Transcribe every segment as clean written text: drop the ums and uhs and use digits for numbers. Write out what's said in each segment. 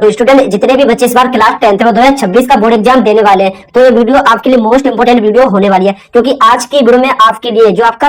तो स्टूडेंट जितने भी बच्चे इस बार क्लास 10th में 2026 का बोर्ड एग्जाम देने वाले हैं, तो ये वीडियो आपके लिए मोस्ट इंपोर्टेंट वीडियो होने वाली है, क्योंकि आज की वीडियो में आपके लिए जो आपका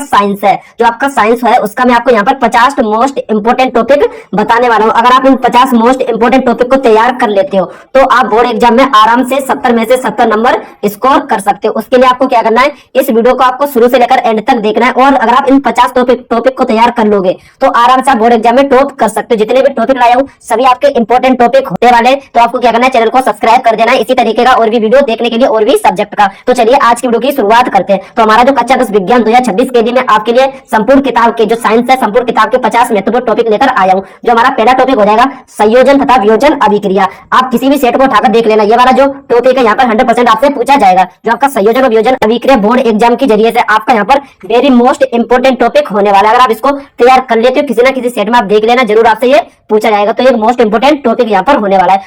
साइंस है उसका मैं आपको यहाँ पर 50 मोस्ट इंपोर्टेंट टॉपिक बताने वाला हूँ। अगर आप इन 50 मोस्ट इंपोर्टेंट टॉपिक को तैयार कर लेते हो तो आप बोर्ड एग्जाम में आराम से 70 में से 70 नंबर स्कोर कर सकते हो। उसके लिए आपको क्या करना है, इस वीडियो को आपको शुरू से लेकर एंड तक देखना है, और अगर आप इन 50 टॉपिक को तैयार कर लोगे तो आराम से आप बोर्ड एग्जाम में टॉप कर सकते हो। जितने भी टॉपिक लाया हूँ सभी आपके इंपोर्टेंट टॉपिक होने वाले, तो आपको क्या करना है, चैनल को सब्सक्राइब कर देना है इसी तरीके का और भी वीडियो देखने के लिए और भी सब्जेक्ट का। तो चलिए आज की वीडियो की शुरुआत करते हैं। तो हमारा जो कक्षा 10 विज्ञान 2026 के लिए मैं आपके लिए संपूर्ण किताब के जो साइंस है संपूर्ण किताब के 50 महत्वपूर्ण टॉपिक लेकर आया हूँ। जो हमारा पहला टॉपिक हो जाएगा संयोजन तथा वियोजन अभिक्रिया। आप किसी भी सेट को उठाकर देख लेना, ये वाला जो टॉपिक है यहाँ पर 100% आपसे पूछा जाएगा। जो आपका संयोजन और वियोजन अभिक्रिया बोर्ड एग्जाम के जरिए से आपका यहाँ पर वेरी मोस्ट इंपोर्टेंट टॉपिक होने वाला है। अगर आप इसको तैयार कर लेते हो किसी ना किसी सेट में, आप देख लेना, जरूर आपसे ये पूछा जाएगा। तो ये मोस्ट इंपोर्टेंट टॉपिक यहाँ पर होने वाला है।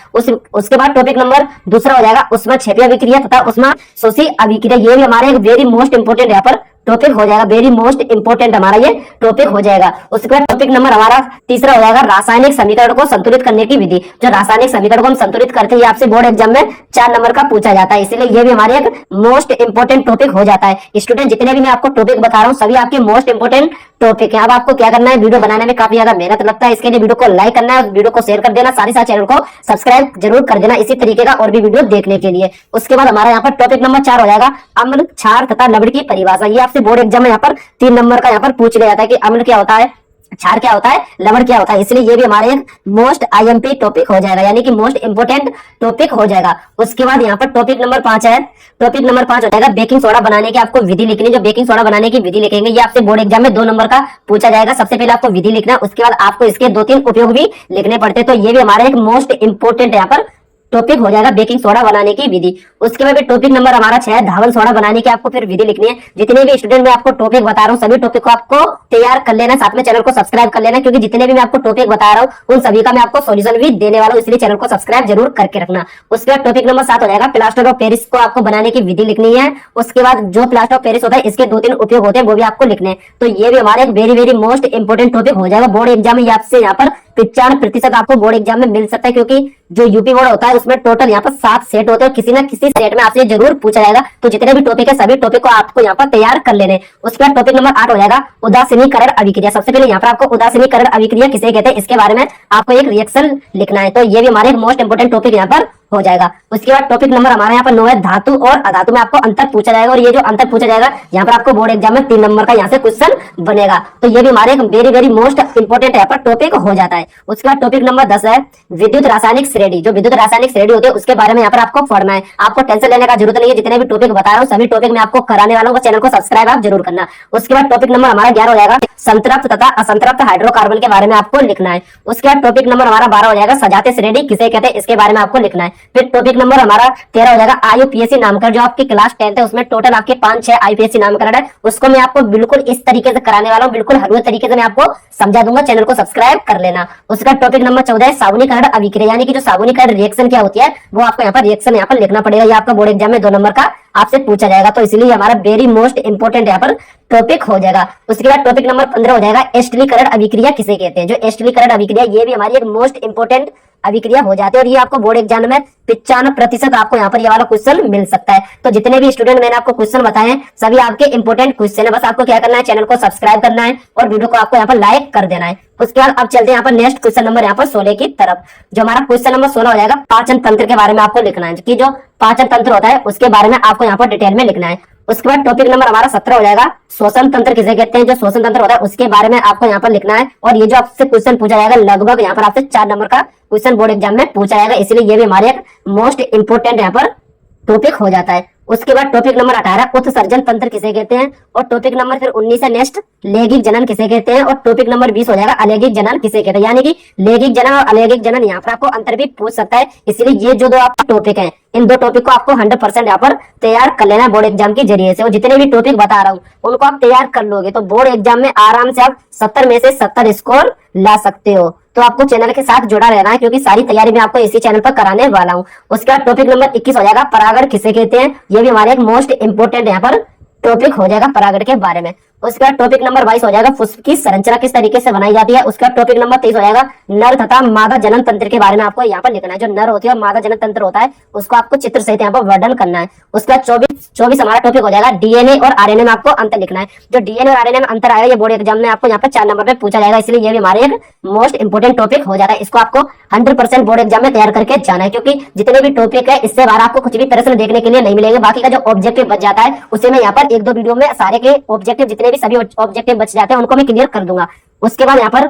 उसके बाद टॉपिक नंबर दूसरा हो जाएगा उष्माक्षेपीय अभिक्रिया तथा उष्माशोषी अभिक्रिया। ये भी हमारे एक वेरी मोस्ट इंपोर्टेंट यहाँ पर टॉपिक हो जाएगा, वेरी मोस्ट इंपोर्टेंट हमारा ये टॉपिक हो जाएगा। उसके बाद टॉपिक नंबर हमारा तीसरा हो जाएगा रासायनिक समीकरण को संतुलित करने की विधि। जो रासायनिक समीकरण को हम संतुलित करते हैं ये आपसे बोर्ड एग्जाम में 4 नंबर का पूछा जाता है, इसलिए ये भी हमारे एक मोस्ट इंपोर्टेंट टॉपिक हो जाता है। स्टूडेंट जितने भी मैं आपको टॉपिक बता रहा हूँ सभी आपके मोस्ट इंपोर्टेंट टॉपिक है। अब आपको क्या करना है, वीडियो बनाने में काफी ज्यादा मेहनत लगता है, इसके लिए वीडियो को लाइक करना है, वीडियो को शेयर कर देना, साथ ही साथ चैनल को सब्सक्राइब जरूर कर देना इसी तरीके का और भी वीडियो देखने के लिए। उसके बाद हमारा यहाँ पर टॉपिक नंबर 4 हो जाएगा अम्ल, क्षार तथा लवण की परिभाषा। ये आपसे बोर्ड एग्जाम में यहाँ पर 3 नंबर का यहाँ पर पूछ लिया जाता है कि अम्ल क्या होता है, क्षार क्या होता है, लवण क्या होता है, इसलिए ये भी हमारे एक मोस्ट आईएमपी टॉपिक हो जाएगा, यानी कि मोस्ट इंपोर्टेंट टॉपिक हो जाएगा। उसके बाद यहाँ पर टॉपिक नंबर 5 है। टॉपिक नंबर 5 हो जाएगा बेकिंग सोडा बनाने की आपको विधि लिखनी। जो बेकिंग सोडा बनाने की विधि लिखेंगे ये आपसे बोर्ड एग्जाम में 2 नंबर का पूछा जाएगा। सबसे पहले आपको विधि लिखना है, उसके बाद आपको इसके 2-3 उपयोग भी लिखने पड़ते हैं। तो ये भी हमारा एक मोस्ट इंपोर्टेंट यहाँ पर टॉपिक हो जाएगा बेकिंग सोडा बनाने की विधि। उसके बाद टॉपिक नंबर हमारा 6 है धावन सोडा बनाने की आपको फिर विधि लिखनी है। जितने भी स्टूडेंट मैं आपको टॉपिक बता रहा हूँ सभी टॉपिक को आपको तैयार कर लेना, साथ में चैनल को सब्सक्राइब कर लेना, क्योंकि जितने भी मैं आपको टॉपिक बता रहा हूँ उन सभी का मैं आपको सॉल्यूशन भी देने वाला हूँ, इसलिए चैनल को सब्सक्राइब जरूर करके रखना। उसके बाद टॉपिक नंबर 7 हो जाएगा प्लास्टर ऑफ पेरिस को आपको बनाने की विधि लिखनी है। उसके बाद जो प्लास्टर ऑफ पेरिस होता है इसके 2-3 उपयोग होते हैं वो भी आपको लिखने हैं। तो ये भी हमारे एक वेरी मोस्ट इंपोर्टेंट टॉपिक हो जाएगा। बोर्ड एग्जाम में आपसे यहाँ पर 95% आपको बोर्ड एग्जाम में मिल सकता है, क्योंकि जो यूपी बोर्ड होता है उसमें टोटल यहाँ पर 7 सेट होते हैं, किसी ना किसी सेट में आपसे जरूर पूछा जाएगा। तो जितने भी टॉपिक है सभी टॉपिक को आपको यहाँ पर तैयार कर लेने। उसके बाद टॉपिक नंबर 8 हो जाएगा उदासीनीकरण अभिक्रिया। सबसे पहले यहाँ पर आपको उदासीनीकरण अभिक्रिया किसे कहते हैं इसके बारे में आपको एक रिएक्शन लिखना है। तो ये भी हमारे एक मोस्ट इंपोर्टेंट टॉपिक यहाँ पर हो जाएगा। उसके बाद टॉपिक नंबर हमारे यहाँ पर 9 है धातु और अधातु में आपको अंतर पूछा जाएगा, और ये जो अंतर पूछा जाएगा यहाँ पर आपको बोर्ड एग्जाम में 3 नंबर का यहाँ से क्वेश्चन बनेगा। तो ये भी हमारे एक वेरी मोस्ट इंपोर्टेंट यहाँ पर टॉपिक हो जाता है। उसके बाद टॉपिक नंबर 10 है विद्युत रासायनिक श्रेणी। जो विद्युत रासायनिक श्रेणी होती है उसके बारे में यहाँ पर आपको पढ़ना है। आपको टेंशन लेने का जरूरत नहीं है, जितने भी टॉपिक बता रहा हूँ सभी टॉपिक में आपको कराने वाला हूँ, चैनल को सब्सक्राइब आप जरूर करना। उसके बाद टॉपिक नंबर हमारा 11 हो जाएगा संतृप्त तथा असंतृप्त हाइड्रोकार्बन के बारे में आपको लिखना है। उसके बाद टॉपिक नंबर हमारा 12 हो जाएगा सजातीय श्रेणी किसे कहते हैं इसके बारे में आपको लिखना है। फिर टॉपिक नंबर हमारा 13 हो जाएगा आईयूपीएससी नामकरण। जो आपकी क्लास 10th है उसमें टोटल आपके 5-6 आईयूपीएससी नामकरण है, उसको मैं आपको बिल्कुल इस तरीके से कराने वाला हूँ, बिल्कुल हर तरीके से मैं आपको समझा दूंगा, चैनल को सब्सक्राइब कर लेना। उसका टॉपिक नंबर 14 है साबुनीकरण अभिक्रिया, यानी कि जो साबुनीकरण रिएक्शन क्या होती है वो आपको यहाँ पर रिएक्शन यहाँ पर लिखना पड़ेगा। ये आपका बोर्ड एग्जाम में 2 नंबर का आपसे पूछा जाएगा, तो इसलिए हमारा वेरी मोस्ट इंपोर्टेंट यहाँ पर टॉपिक हो जाएगा। उसके बाद टॉपिक नंबर 15 हो जाएगा एस्टिलीकरण अभिक्रिया किसे कहते हैं। जो एस्टिलीकरण अभिक्रिया ये भी हमारी एक मोस्ट इंपोर्टेंट अभिक्रिया हो जाती है, और ये आपको बोर्ड एग्जाम में 95% आपको यहाँ पर ये वाला क्वेश्चन मिल सकता है। तो जितने भी स्टूडेंट मैंने आपको क्वेश्चन बताए हैं सभी आपके इंपोर्टेंट क्वेश्चन है, बस आपको क्या करना है, चैनल को सब्सक्राइब करना है और वीडियो को आपको यहाँ पर लाइक कर देना है। उसके बाद अब चलते हैं यहाँ पर नेक्स्ट क्वेश्चन नंबर यहाँ पर 16 की तरफ। जो हमारा क्वेश्चन नंबर 16 हो जाएगा पाचन तंत्र के बारे में आपको लिखना है, कि जो पाचन तंत्र होता है उसके बारे में आपको यहाँ पर डिटेल में लिखना है। उसके बाद टॉपिक नंबर हमारा 17 हो जाएगा श्वसन तंत्र किसे कहते हैं। जो श्वसन तंत्र होता है उसके बारे में आपको यहाँ पर लिखना है, और ये जो आपसे क्वेश्चन पूछा जाएगा लगभग यहाँ पर आपसे 4 नंबर का क्वेश्चन बोर्ड एग्जाम में पूछा जाएगा, इसलिए ये भी हमारे एक मोस्ट इंपोर्टेंट यहाँ पर टॉपिक हो जाता है। उसके बाद टॉपिक नंबर 18 उत्सर्जन तंत्र किसे कहते हैं, और टॉपिक नंबर फिर 19 है नेक्स्ट लैंगिक जनन किसे कहते हैं, और टॉपिक नंबर 20 हो जाएगा अलैंगिक जनन किसे कहते हैं। यानी कि लैंगिक जनन और अलैंगिक जनन यहाँ पर आपको अंतर भी पूछ सकता है, इसलिए ये जो 2 आपका टॉपिक है इन 2 टॉपिक को आपको 100% यहाँ पर तैयार कर लेना है बोर्ड एग्जाम के जरिए से। और जितने भी टॉपिक बता रहा हूँ उनको आप तैयार कर लोगे तो बोर्ड एग्जाम में आराम से आप 70 में से 70 स्कोर ला सकते हो। तो आपको चैनल के साथ जुड़ा रहना है, क्योंकि सारी तैयारी मैं आपको इसी चैनल पर कराने वाला हूँ। उसके बाद टॉपिक नंबर 21 हो जाएगा परागण किसे कहते हैं। ये भी हमारे एक मोस्ट इंपोर्टेंट यहाँ पर टॉपिक हो जाएगा परागण के बारे में। उसके बाद टॉपिक नंबर 22 हो जाएगा फुफ्फुस की संरचना किस तरीके से बनाई जाती है। उसका टॉपिक नंबर 23 हो जाएगा नर तथा मादा जनन तंत्र के बारे में आपको यहाँ पर लिखना है। जो नर होती है और मादा जनन तंत्र होता है उसको आपको चित्र सहित यहाँ पर वर्णन करना है। उसका 24 हमारा टॉपिक हो जाएगा डीएनए और आरएनए में आपको अंतर लिखना है। जो डीएनए और आरएनए में अंतर आएगा ये बोर्ड एग्जाम में आपको यहाँ पर 4 नंबर पे पूछा जाएगा, इसलिए ये भी हमारे एक मोस्ट इंपोर्टेंट टॉपिक हो जाता है। इसको आपको 100% बोर्ड एग्जाम में तैयार करके जाना है, क्योंकि जितने भी टॉपिक है इससे बाहर आपको कुछ भी प्रश्न देखने के लिए नहीं मिलेंगे। बाकी का जो ऑब्जेक्टिव बच जाता है उसे मैं यहाँ पर 1-2 वीडियो में सारे के ऑब्जेक्टिव जितने भी सभी ऑब्जेक्टिव बच जाते हैं उनको मैं क्लियर कर दूंगा। उसके बाद यहाँ पर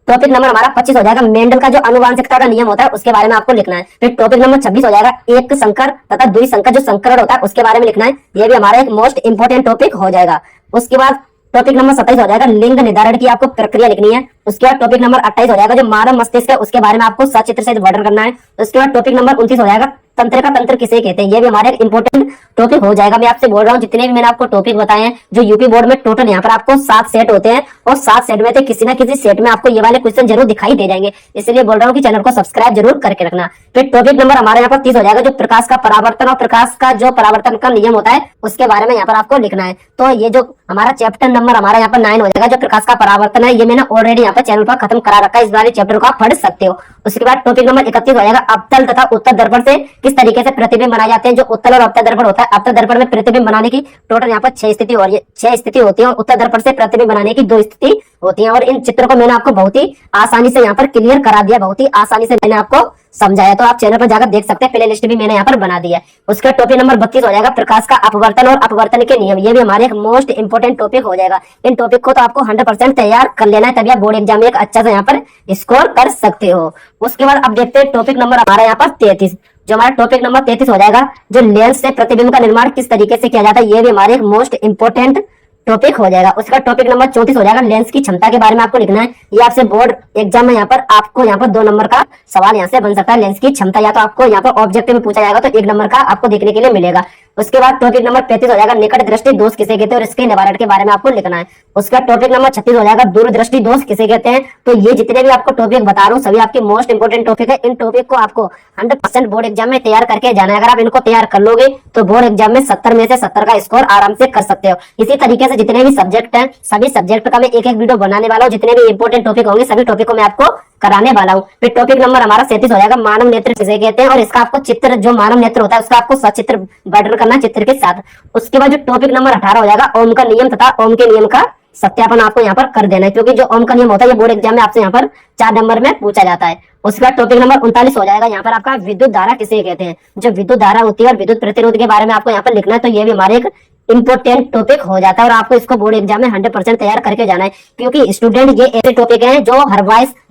टॉपिक नंबर हमारा 25 हो जाएगा मेंडल का जो आनुवांशिकता का नियम होता है उसके बारे में आपको लिखना है। फिर टॉपिक नंबर 26 हो जाएगा एक संकर तथा द्वि संकर जो संकरण होता है उसके बारे में लिखना है। यह भी हमारा एक मोस्ट इंपोर्टेंट टॉपिक हो जाएगा। उसके बाद टॉपिक नंबर 27 हो जाएगा लिंग निर्धारण की आपको प्रक्रिया लिखनी है। उसके बाद टॉपिक नंबर 28 हो जाएगा जो मानव मस्तिष्क है उसके बारे में आपको सचित्र से वर्णन करना है। उसके बाद टॉपिक नंबर 29 हो जाएगा तंत्र का तंत्र किसे कहते हैं। ये भी हमारे एक इंपोर्टेंट टॉपिक हो जाएगा। मैं आपसे बोल रहा हूँ जितने भी मैंने आपको टॉपिक बताए हैं जो यूपी बोर्ड में टोटल यहाँ पर आपको 7 सेट होते हैं और 7 सेट में से किसी ना किसी सेट में आपको ये वाले क्वेश्चन जरूर दिखाई दे जाएंगे, इसलिए बोल रहा हूँ कि चैनल को सब्सक्राइब जरूर करके रखना। फिर टॉपिक नंबर हमारे यहाँ पर 30 हो जाएगा जो प्रकाश का परावर्तन और प्रकाश का जो परावर्तन का नियम होता है उसके बारे में यहाँ पर आपको लिखना है। तो ये जो हमारा चैप्टर नंबर हमारा यहाँ पर 9 हो जाएगा जो प्रकाश का परावर्तन है, ये मैंने ऑलरेडी यहाँ पर चैनल पर खत्म करा रखा है, इस वाले चैप्टर को आप पढ़ सकते हो। उसके बाद टॉपिक नंबर 31 हो जाएगा अवतल तथा उत्तल दर्पण से किस तरीके से प्रतिबिंब बनाए जाते हैं। जो उत्तल और अवतल दर्पण होता है, अवतल दर्पण में प्रतिबिंब बनाने की टोटल यहाँ पर 6 स्थिति होती है और उत्तल दर्पण से प्रतिबिंब बनाने की 2 स्थिति होती है। और इन चित्रों को मैंने आपको बहुत ही आसानी से यहाँ पर क्लियर करा दिया, बहुत ही आसानी से मैंने आपको समझाया, तो आप चैनल पर जाकर देख सकते हैं, प्ले लिस्ट भी मैंने यहाँ पर बना दिया है। उसका टॉपिक नंबर 32 हो जाएगा प्रकाश का अपवर्तन और अपवर्तन के नियम। ये भी हमारे एक मोस्ट इंपोर्टेंट टॉपिक हो जाएगा। इन टॉपिक को तो आपको 100% तैयार कर लेना है, तभी आप बोर्ड एग्जाम में एक अच्छा से यहाँ पर स्कोर कर सकते हो। उसके बाद अब देखते हैं टॉपिक नंबर हमारा यहाँ पर 33। जो हमारा टॉपिक नंबर 33 हो जाएगा जो लेंस से प्रतिबिंब का निर्माण किस तरीके से किया जाता है, ये भी हमारे एक मोस्ट इंपोर्टेंट टॉपिक हो जाएगा। उसका टॉपिक नंबर 34 हो जाएगा लेंस की क्षमता के बारे में आपको लिखना है। ये आपसे बोर्ड एग्जाम में यहाँ पर आपको यहाँ पर 2 नंबर का सवाल यहाँ से बन सकता है। लेंस की क्षमता या तो आपको यहाँ पर ऑब्जेक्टिव में पूछा जाएगा तो 1 नंबर का आपको देखने के लिए मिलेगा। उसके बाद टॉपिक नंबर 35 हो जाएगा निकट दृष्टि दोष किसे कहते हैं और इसके निवारण के बारे में आपको लिखना है। उसका टॉपिक नंबर 36 हो जाएगा दूरदृष्टि दोष किसे कहते हैं। तो ये जितने भी आपको टॉपिक बता रहा हूँ सभी आपके मोस्ट इंपोर्टेंट टॉपिक है। इन टॉपिक को आपको 100% बोर्ड एग्जाम में तैयार करके जाना है। अगर आप इनको तैयार कर लोगे तो बोर्ड एग्जाम में 70 में से 70 का स्कोर आराम से कर सकते हो। इसी तरीके से जितने भी सब्जेक्ट हैं सभी सब्जेक्ट का मैं एक वीडियो बनाने वाला हूँ। जितने भी इंपोर्टेंट टॉपिक होंगे सभी टॉपिक को मैं आपको कराने वाला हूँ। फिर टॉपिक नंबर हमारा 37 हो जाएगा मानव नेत्र किसे कहते हैं और इसका आपको चित्र जो मानव नेत्र होता है उसका आपको सचित्र वर्णन करना है चित्र के साथ। उसके बाद जो टॉपिक नंबर 18 हो जाएगा ओम का नियम तथा ओम के नियम का सत्यापन आपको यहाँ पर कर देना है, क्योंकि जो ओम का नियम होता है ये बोर्ड एग्जाम में आपसे यहाँ पर 4 नंबर में पूछा जाता है। उसके बाद टॉपिक नंबर 39 हो जाएगा यहाँ पर आपका विद्युत धारा किसे कहते हैं। जो विद्युत धारा होती है और विद्युत प्रतिरोध के बारे में आपको यहाँ पर लिखना है। तो ये भी हमारे एक इंपोर्टेंट टॉपिक हो जाता है और आपको इसको बोर्ड एग्जाम में 100% तैयार करके जाना है, क्योंकि स्टूडेंट ये ऐसे टॉपिक हैं जो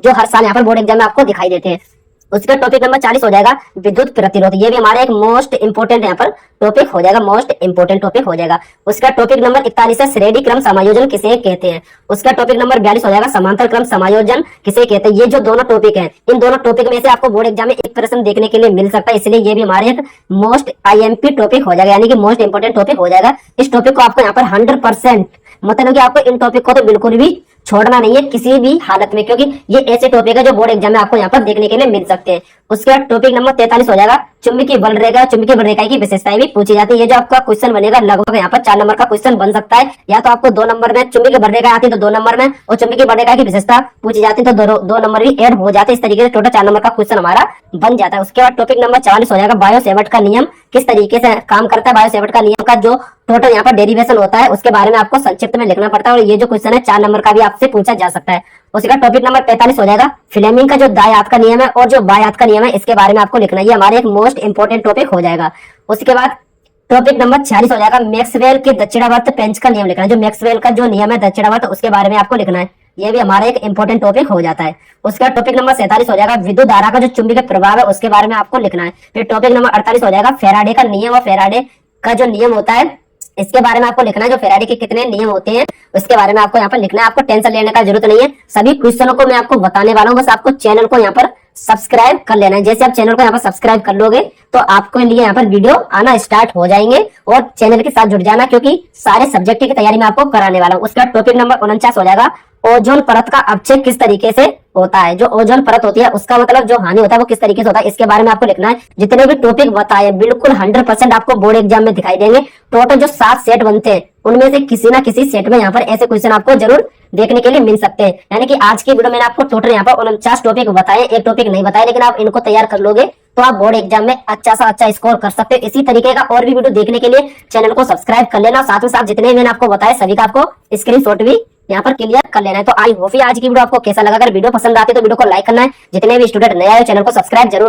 हर साल यहाँ पर बोर्ड एग्जाम में आपको दिखाई देते हैं। उसका टॉपिक नंबर 40 हो जाएगा विद्युत प्रतिरोध। ये भी हमारे एक मोस्ट इंपोर्टेंट यहाँ पर टॉपिक हो जाएगा, मोस्ट इंपोर्टेंट टॉपिक हो जाएगा। उसका टॉपिक नंबर 41 है श्रेणी क्रम समायोजन किसे कहते हैं। उसका टॉपिक नंबर 42 हो जाएगा समांतर क्रम समायोजन किसे कहते हैं। ये जो दोनों टॉपिक हैं इन दोनों टॉपिक में से आपको बोर्ड एग्जाम में एक प्रश्न देखने के लिए मिल सकता है, इसलिए ये भी हमारे एक मोस्ट IMP टॉपिक हो जाएगा, यानी कि मोस्ट इंपोर्टेंट टॉपिक हो जाएगा। इस टॉपिक को आपको यहाँ पर 100% मतलब कि आपको इन टॉपिक को तो बिल्कुल भी छोड़ना नहीं है किसी भी हालत में, क्योंकि ये ऐसे टॉपिक है जो बोर्ड एग्जाम में आपको यहाँ पर देखने के लिए मिल सकते हैं। उसके बाद टॉपिक नंबर 43 हो जाएगा चुंबकीय बल रेखा। चुंबकीय बल रेखा की विशेषताएं भी पूछी जाती है। ये जो आपका क्वेश्चन बनेगा लगभग यहाँ पर 4 नंबर का क्वेश्चन बन सकता है, या तो आपको 2 नंबर में चुंबकीय बल रेखा आती है तो 2 नंबर में, और चुंबकीय बल रेखा की विशेषता पूछी जाती है तो 2 नंबर भी ऐड हो जाते हैं। इस तरीके से टोटल 4 नंबर का क्वेश्चन हमारा बन जाता है। उसके बाद टॉपिक नंबर 44 हो जाएगा बायो सेवर्ट का नियम किस तरीके से काम करता है। बायो सेवर्ट का नियम का जो टोटल यहाँ पर डेरिवेशन होता है उसके बारे में आपको संक्षिप्त में लिखना पड़ता है, और ये जो क्वेश्चन है 4 नंबर का भी आपसे पूछा जा सकता है। उसका टॉपिक नंबर 45 हो जाएगा फ्लेमिंग का जो दायात का नियम है और जो बायात का नियम है इसके बारे में आपको लिखना है। ये हमारे एक मोस्ट इंपोर्टेंट टॉपिक हो जाएगा। उसके बाद टॉपिक नंबर 46 हो जाएगा मैक्सवेल के दक्षिणावर्त पेंच का नियम लिखना है। जो मैक्सवेल का जो नियम है दक्षिणावर्त उसके बारे में आपको लिखना है। ये भी हमारा एक इंपोर्टेंट टॉपिक हो जाता है। उसका टॉपिक नंबर 47 हो जाएगा विद्युत धारा का जो चुंबकीय प्रभाव है उसके बारे में आपको लिखना है। फिर टॉपिक नंबर 48 हो जाएगा फैराडे का नियम और फैराडे का जो नियम होता है इसके बारे में आपको लिखना है। जो फैराडे के कितने नियम होते हैं उसके बारे में आपको यहाँ पर लिखना है। आपको टेंशन लेने का जरूरत नहीं है, सभी क्वेश्चनों को मैं आपको बताने वाला हूँ, बस आपको चैनल को यहाँ पर सब्सक्राइब कर लेना है। जैसे आप चैनल को यहाँ पर सब्सक्राइब कर लोगे तो आपको लिए यहाँ पर वीडियो आना स्टार्ट हो जाएंगे, और चैनल के साथ जुड़ जाना क्योंकि सारे सब्जेक्ट की तैयारी में आपको कराने वाला हूँ। उसका टॉपिक नंबर 49 हो जाएगा ओजोन परत का अपक्षय किस तरीके से होता है। जो ओजोन परत होती है उसका मतलब जो हानि होता है वो किस तरीके से होता है, इसके बारे में आपको लिखना है। जितने भी टॉपिक बताए बिल्कुल 100% आपको बोर्ड एग्जाम में दिखाई देंगे। टोटल जो 7 सेट बनते हैं उनमें से किसी ना किसी सेट में यहाँ पर ऐसे क्वेश्चन आपको जरूर देखने के लिए मिल सकते हैं। यानी कि आज की वीडियो में आपको टोटल यहाँ पर 49 टॉपिक बताए, एक टॉपिक नहीं बताए, लेकिन आप इनको तैयार कर लोगे तो आप बोर्ड एग्जाम में अच्छा सा अच्छा स्कोर कर सकते हो। इसी तरीके का और भी वीडियो देखने के लिए चैनल को सब्सक्राइब कर लेना। साथ में साथ जितने मैंने आपको बताए सभी का आपको स्क्रीनशॉट भी यहाँ पर क्लियर कर लेना है। तो आई होप आज की वीडियो आपको कैसा लगा। अगर वीडियो पसंद आती है तो वीडियो को लाइक करना है। जितने भी स्टूडेंट नए आए चैनल को सब्सक्राइब जरूर